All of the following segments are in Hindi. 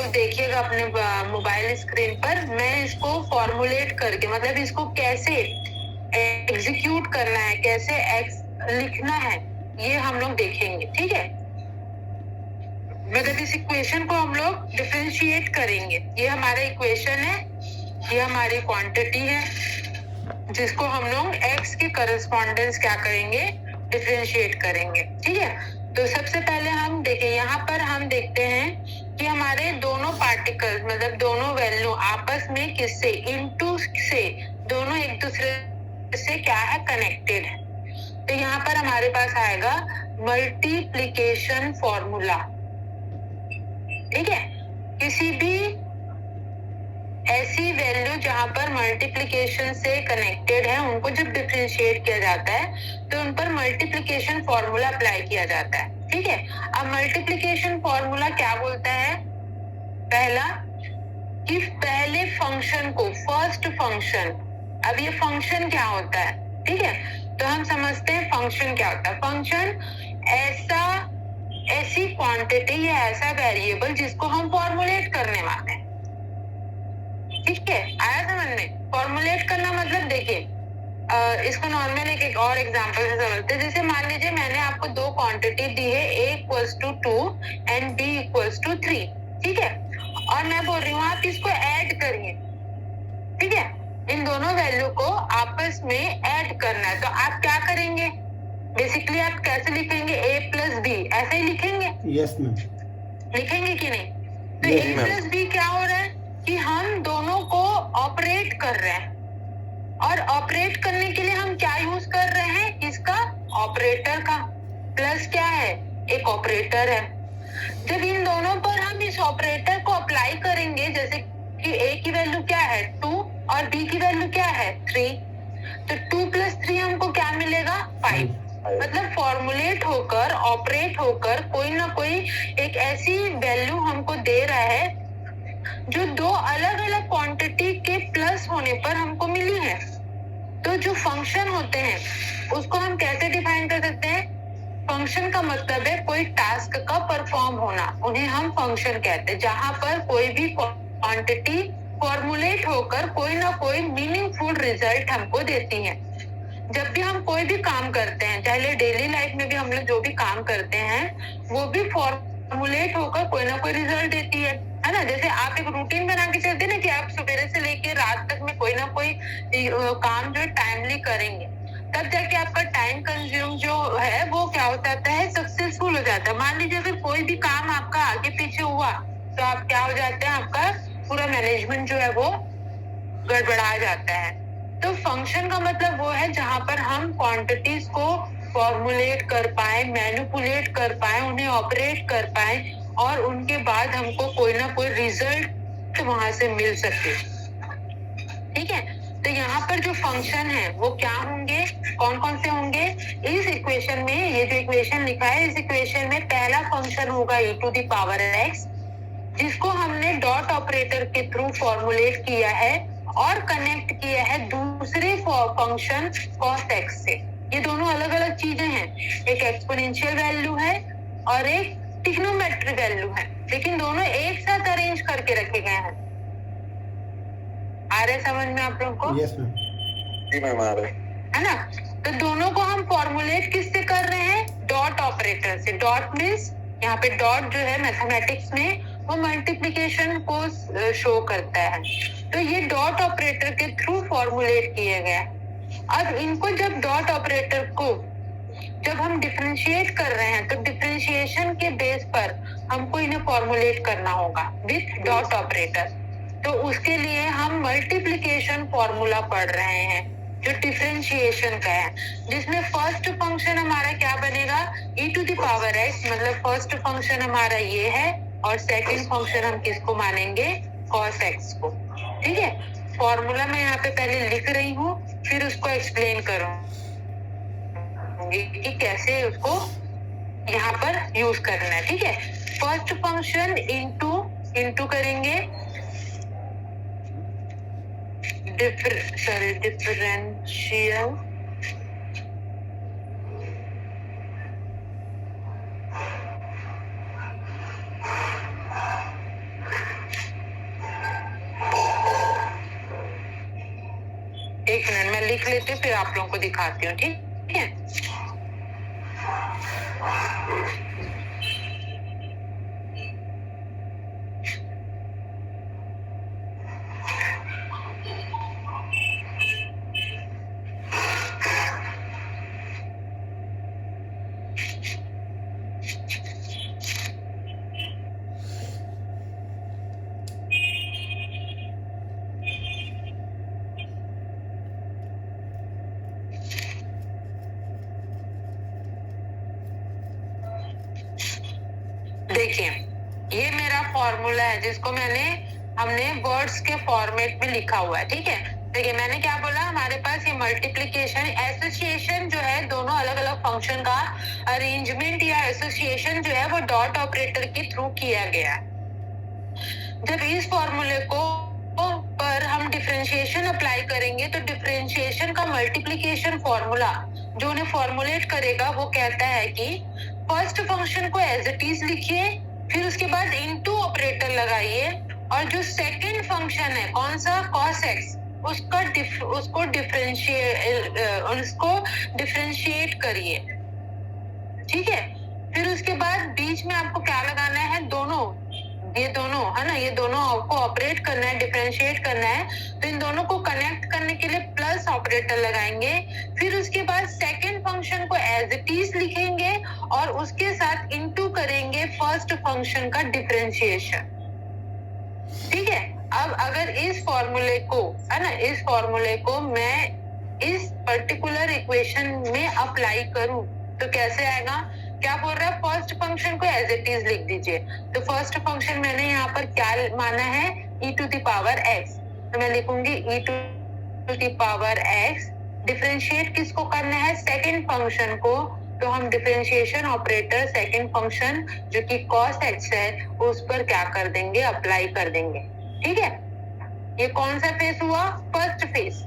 लोग देखिएगा अपने मोबाइल स्क्रीन पर, मैं इसको फॉर्मुलेट करके मतलब इसको कैसे एग्जीक्यूट करना है, कैसे एक्स लिखना है, ये हम लोग देखेंगे। ठीक है, मतलब इस इक्वेशन को हम लोग डिफरेंशिएट करेंगे। ये हमारा इक्वेशन है, ये हमारी क्वांटिटी है, जिसको हम लोग x के करस्पॉन्डेंस क्या करेंगे, डिफरेंशिएट करेंगे। ठीक है, तो सबसे पहले हम देखें, यहाँ पर हम देखते हैं कि हमारे दोनों पार्टिकल्स मतलब दोनों वैल्यू आपस में किससे, इनटू से, दोनों एक दूसरे से क्या है, कनेक्टेड है। तो यहाँ पर हमारे पास आएगा मल्टीप्लिकेशन फॉर्मूला। ठीक है, किसी भी ऐसी वैल्यू जहां पर मल्टीप्लिकेशन से कनेक्टेड है उनको जब डिफरेंशिएट किया जाता है तो उन पर मल्टीप्लिकेशन फॉर्मूला अप्लाई किया जाता है। ठीक है, अब मल्टीप्लिकेशन फॉर्मूला क्या बोलता है, पहला कि पहले फंक्शन को, फर्स्ट फंक्शन, अब ये फंक्शन क्या होता है, ठीक है, तो हम समझते हैं फंक्शन क्या होता है। फंक्शन ऐसी क्वांटिटी या ऐसा वेरिएबल जिसको हम फॉर्मुलेट करने वाले हैं। ठीक है, आया समझ में? फॉर्मुलेट करना मतलब देखिए, इसको नॉर्मल एक और एग्जांपल से समझते हैं। जैसे मान लीजिए मैंने आपको दो क्वांटिटी दी है, a equals to 2 and b equals to 3। ठीक है, और मैं बोल रही हूँ आप इसको ऐड करिए। ठीक है, इन दोनों वैल्यू को आपस में ऐड करना है, तो आप क्या करेंगे, बेसिकली आप कैसे लिखेंगे, a प्लस b, ऐसे ही लिखेंगे? Yes ma'am. लिखेंगे कि नहीं? तो a प्लस b क्या हो रहा है कि हम दोनों को ऑपरेट कर रहे हैं, और ऑपरेट करने के लिए हम क्या यूज कर रहे हैं, इसका ऑपरेटर का। प्लस क्या है, एक ऑपरेटर है। जब इन दोनों पर हम इस ऑपरेटर को अप्लाई करेंगे, जैसे कि a की वैल्यू क्या है 2 और b की वैल्यू क्या है 3, तो 2 प्लस 3 हमको क्या मिलेगा 5। मतलब फॉर्मुलेट होकर, ऑपरेट होकर कोई ना कोई एक ऐसी वैल्यू हमको दे रहा है जो दो अलग अलग क्वांटिटी के प्लस होने पर हमको मिली है। तो जो फंक्शन होते हैं उसको हम कैसे डिफाइन कर सकते हैं, फंक्शन का मतलब है कोई टास्क का परफॉर्म होना, उन्हें हम फंक्शन कहते हैं। जहां पर कोई भी क्वांटिटी फॉर्मुलेट होकर कोई ना कोई मीनिंगफुल रिजल्ट हमको देती है। जब भी हम कोई भी काम करते हैं, चाहे डेली लाइफ में भी हम लोग जो भी काम करते हैं वो भी फॉर्मुलेट होकर कोई ना कोई रिजल्ट देती है ना। जैसे आप एक रूटीन बना के चलते ना कि आप सुबह से लेके रात तक में कोई ना कोई काम जो है टाइमली करेंगे, तब जाके आपका टाइम कंज्यूम जो है वो क्या हो जाता है, सक्सेसफुल हो जाता है। मान लीजिए अगर कोई भी काम आपका आगे पीछे हुआ तो आप क्या हो जाते हैं, आपका पूरा मैनेजमेंट जो है वो गड़बड़ा जाता है। तो फंक्शन का मतलब वो है जहां पर हम क्वांटिटीज को फॉर्मुलेट कर पाए, मैनिपुलेट कर पाए, उन्हें ऑपरेट कर पाए, और उनके बाद हमको कोई ना कोई रिजल्ट वहां से मिल सके। ठीक है, तो यहाँ पर जो फंक्शन है वो क्या होंगे, कौन कौन से होंगे, इस इक्वेशन में, ये जो इक्वेशन लिखा है इस इक्वेशन में पहला फंक्शन होगा e to the power x, जिसको हमने डॉट ऑपरेटर के थ्रू फॉर्मुलेट किया है और कनेक्ट किया है दूसरे फंक्शन cos x से। ये दोनों अलग अलग चीजें हैं, एक एक्सपोनेंशियल वैल्यू है और एक ट्रिग्नोमेट्री वैल्यू है, लेकिन दोनों एक साथ अरेंज करके रखे गए हैं। आ रहे समझ में आप लोग को? Yes ma'am. जी मैम आ रहे है ना। तो दोनों को हम फॉर्मुलेट किससे कर रहे हैं, डॉट ऑपरेटर से। डॉट मीन्स यहाँ पे डॉट जो है मैथमेटिक्स में वो मल्टीप्लिकेशन को शो करता है, तो ये डॉट ऑपरेटर के थ्रू फॉर्मुलेट किए गए। अब इनको जब डॉट ऑपरेटर को जब हम डिफरेंशिएट कर रहे हैं तो डिफरेंशिएशन के बेस पर हमको इन्हें फॉर्मुलेट करना होगा विथ डॉट ऑपरेटर। तो उसके लिए हम मल्टीप्लिकेशन फॉर्मूला पढ़ रहे हैं जो डिफरेंशिएशन का है, जिसमें फर्स्ट फंक्शन हमारा क्या बनेगा, e to the power x, मतलब फर्स्ट फंक्शन हमारा ये है, और सेकंड फंक्शन हम किसको मानेंगे, cos x को। ठीक है, फॉर्मूला मैं यहाँ पे पहले लिख रही हूँ, फिर उसको एक्सप्लेन करूंगी कि कैसे उसको यहाँ पर यूज करना है। ठीक है, फर्स्ट फंक्शन इंटू करेंगे डिफरेंशियल एक मिनट मैं लिख लेती हूँ, फिर आप लोगों को दिखाती हूँ, ठीक है। देखिए ये मेरा फॉर्मूला है जिसको हमने वर्ड्स के फॉर्मेट में लिखा हुआ है, ठीक है। देखिए मैंने क्या बोला, हमारे पास ये मल्टीप्लिकेशन एसोसिएशन जो है दोनों अलग अलग फंक्शन का अरेंजमेंट या एसोसिएशन जो है वो डॉट ऑपरेटर के थ्रू किया गया है। जब इस फॉर्मूले को पर हम डिफरेंशिएशन अप्लाई करेंगे तो डिफरेंशिएशन का मल्टीप्लिकेशन फॉर्मूला जो उन्हें फॉर्मुलेट करेगा वो कहता है कि फर्स्ट फंक्शन को एज इट इज लिखिए, फिर उसके बाद इनटू ऑपरेटर लगाइए, और जो सेकंड फंक्शन है कौन सा, cos x, उसको डिफरेंशिएट करिए, ठीक है। फिर उसके बाद बीच में आपको क्या लगाना है, ये दोनों है ना, ये दोनों आपको ऑपरेट करना है, डिफरेंशिएट करना है, तो इन दोनों को कनेक्ट करने के लिए प्लस ऑपरेटर लगाएंगे। फिर उसके बाद सेकंड फंक्शन को एज इट इज लिखेंगे और उसके साथ इनटू करेंगे फर्स्ट फंक्शन का डिफरेंशिएशन, ठीक है। अब अगर इस फॉर्मूले को है ना, इस फॉर्मूले को मैं इस पर्टिकुलर इक्वेशन में अप्लाई करूं तो कैसे आएगा, क्या बोल रहा है, फर्स्ट फंक्शन को एज इट इज लिख दीजिए। तो फर्स्ट फंक्शन मैंने यहाँ पर क्या माना है, e to the power x, तो मैं लिखूंगी e to the power x। Differentiate किसको करना है, सेकंड फंक्शन को, तो हम डिफरेंशिएशन ऑपरेटर सेकंड फंक्शन जो कि cos x है उस पर क्या कर देंगे, अप्लाई कर देंगे, ठीक है। ये कौन सा फेस हुआ, फर्स्ट फेस।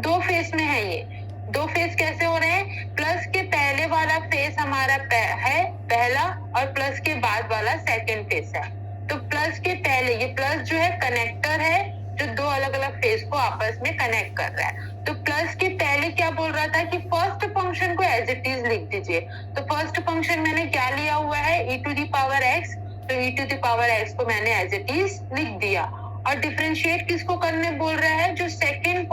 दो फेस में है ये, दो फेस कैसे हो रहे हैं, प्लस के पहले वाला फेस हमारा है पहला और प्लस के बाद वाला सेकंड फेस है। तो प्लस के पहले ये प्लस जो है कनेक्टर है जो दो अलग अलग फेस को आपस में कनेक्ट कर रहा है। तो प्लस के पहले क्या बोल रहा था कि फर्स्ट फंक्शन को एज इट इज लिख दीजिए। तो फर्स्ट फंक्शन मैंने क्या लिया हुआ है, e to the power x, तो e to the power x को मैंने एज इट इज लिख दिया। और डिफरेंशिएट किसको करने बोल रहा है, जो सेकंड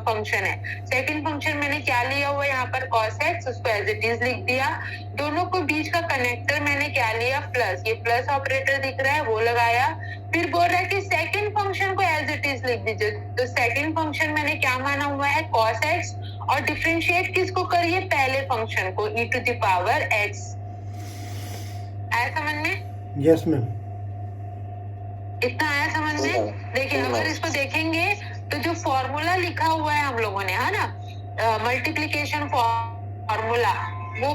फंक्शन है। सेकंड फंक्शन मैंने क्या लिया हुआ है यहाँ पर cos x, उसको एज इट इज लिख दिया। दोनों को बीच का कनेक्टर मैंने क्या लिया, प्लस, ये प्लस ऑपरेटर दिख रहा है वो लगाया। फिर बोल रहा है कि सेकंड फंक्शन को एज इट इज लिख दीजिए। तो सेकंड फंक्शन मैंने क्या माना हुआ है, cos x, और डिफरेंशिएट किसको करिए, पहले फंक्शन को, e to the power x। आया समझ में? Yes ma'am. इतना आया समझ में? देखिए अगर इसको देखेंगे तो जो फॉर्मूला लिखा हुआ है हम लोगों ने, है ना, मल्टीप्लिकेशन फॉर्मूला, वो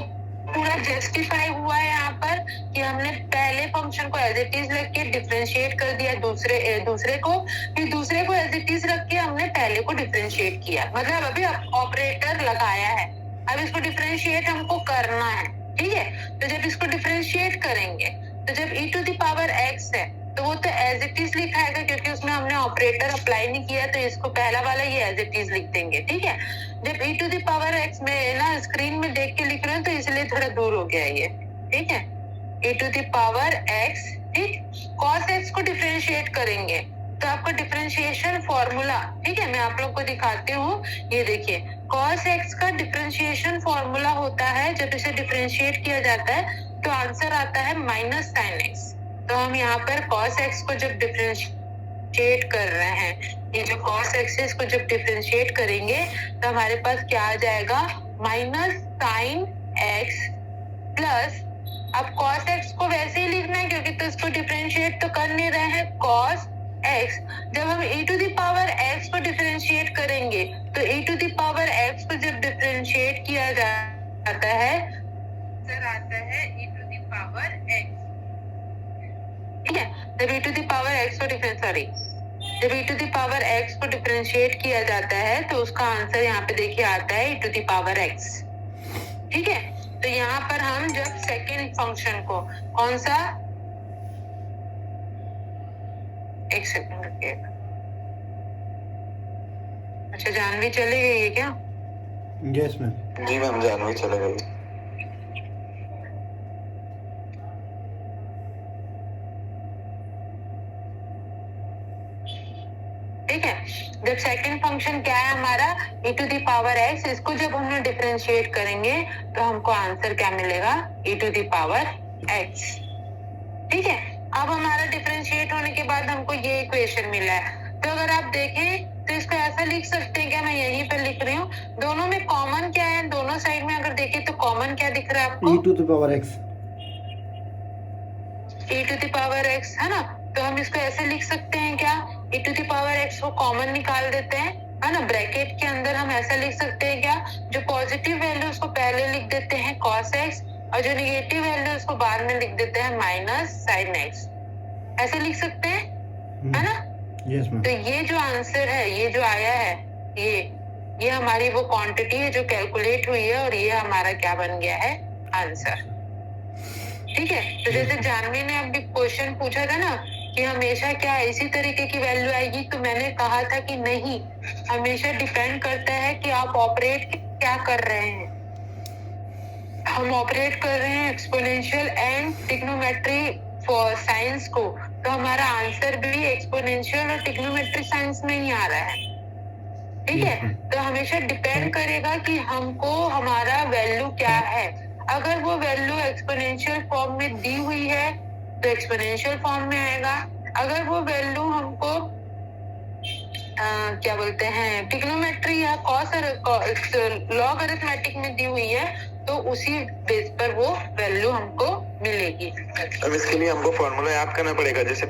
पूरा जस्टिफाई हुआ है यहाँ पर कि हमने पहले फंक्शन को एज इट इज रख के डिफरेंशिएट कर दिया दूसरे को, फिर दूसरे को एज इट इज रख के हमने पहले को डिफरेंशिएट किया, मतलब अभी ऑपरेटर लगाया है। अब इसको डिफरेंशिएट हमको करना है, ठीक है। तो जब इसको डिफरेंशिएट करेंगे तो जब e to the power x है तो वो तो एज इट इज लिखाएगा क्योंकि उसमें हमने ऑपरेटर अप्लाई नहीं किया, तो इसको पहला वाला ये एज इट इज लिख देंगे, ठीक है। जब e to the power x में ना स्क्रीन में देख के लिख रहे हैं तो इसलिए थोड़ा दूर हो गया ये, ठीक है। e to the power x, ठीक। cos x को डिफरेंशिएट करेंगे तो आपका डिफरेंशिएशन फॉर्मूला, ठीक है, मैं आप लोग को दिखाती हूँ। ये देखिए cos x का डिफरेंशिएशन फॉर्मूला होता है, जब इसे डिफरेंशिएट किया जाता है तो आंसर आता है -sin x। तो हम यहाँ पर cos x को जब डिफरेंशिएट कर रहे हैं, ये जो cos x है इसको जब डिफरेंशिएट करेंगे तो हमारे पास क्या आ जाएगा, -sin x प्लस, अब cos x को वैसे ही लिखना है क्योंकि तो इसको डिफरेंशिएट तो कर नहीं रहे हैं, cos x। जब हम e to the power x को डिफरेंशिएट करेंगे तो e to the power x को जब डिफरेंशिएट किया जाता है आंसर आता है e to the power x, ठीक है। जब e to the power x को जब e to the power x को डिफरेंशिएट किया जाता है तो उसका आंसर यहाँ पे देखिए आता है e to the power x, ठीक है। तो यहाँ पर हम जब सेकंड फंक्शन को, कौन सा, एक सेकंड रुकिएगा, अच्छा, जानवी चली गई है क्या? Yes ma'am. जी मैम, जानवी चले गई। ठीक है, जब सेकंड फंक्शन क्या है हमारा e to the power x, इसको जब हम लोग डिफरेंशिएट करेंगे तो हमको आंसर क्या मिलेगा, e to the power x। ठीक है, अब हमारा डिफरेंशिएट होने के बाद हमको ये इक्वेशन मिला है। तो अगर आप देखें तो इसको ऐसा लिख सकते हैं क्या, मैं यहीं पे लिख रही हूँ, दोनों में कॉमन क्या है, दोनों साइड में अगर देखें तो कॉमन क्या दिख रहा है आपको, e to the power x। e to the power x है ना। तो हम इसको ऐसे लिख सकते हैं क्या, e to the power x को कॉमन निकाल देते हैं, है ना। ब्रैकेट के अंदर हम ऐसा लिख सकते हैं क्या, जो पॉजिटिव वैल्यू उसको पहले लिख देते हैं cos x, और जो निगेटिव वैल्यू उसको बाद में लिख देते हैं माइनस sin x। ऐसे लिख सकते हैं, है ना। Yes ma'am. तो ये जो आंसर है, ये जो आया है, ये हमारी वो क्वांटिटी है जो कैलकुलेट हुई है, और ये हमारा क्या बन गया है, आंसर। ठीक है, तो जैसे जानवी ने अभी क्वेश्चन पूछा था ना कि हमेशा क्या इसी तरीके की वैल्यू आएगी, तो मैंने कहा था कि नहीं, हमेशा डिपेंड करता है कि आप ऑपरेट क्या कर रहे हैं। हम ऑपरेट कर रहे हैं exponential and trigonometry for science को, तो हमारा आंसर भी एक्सपोनेंशियल और ट्रिग्नोमेट्री साइंस में ही आ रहा है। ठीक है, तो हमेशा डिपेंड करेगा कि हमको हमारा वैल्यू क्या है। अगर वो वैल्यू एक्सपोनेंशियल फॉर्म में दी हुई है तो एक्सपोनेंशियल फॉर्म में आएगा। अगर वो वैल्यू हमको क्या बोलते हैं, ट्रिग्नोमेट्री या लॉग अरिथमेटिक में दी हुई है, तो उसी बेस पर वो वैल्यू हमको मिलेगी। अब इसके लिए हमको फॉर्मूला याद करना पड़ेगा, जैसे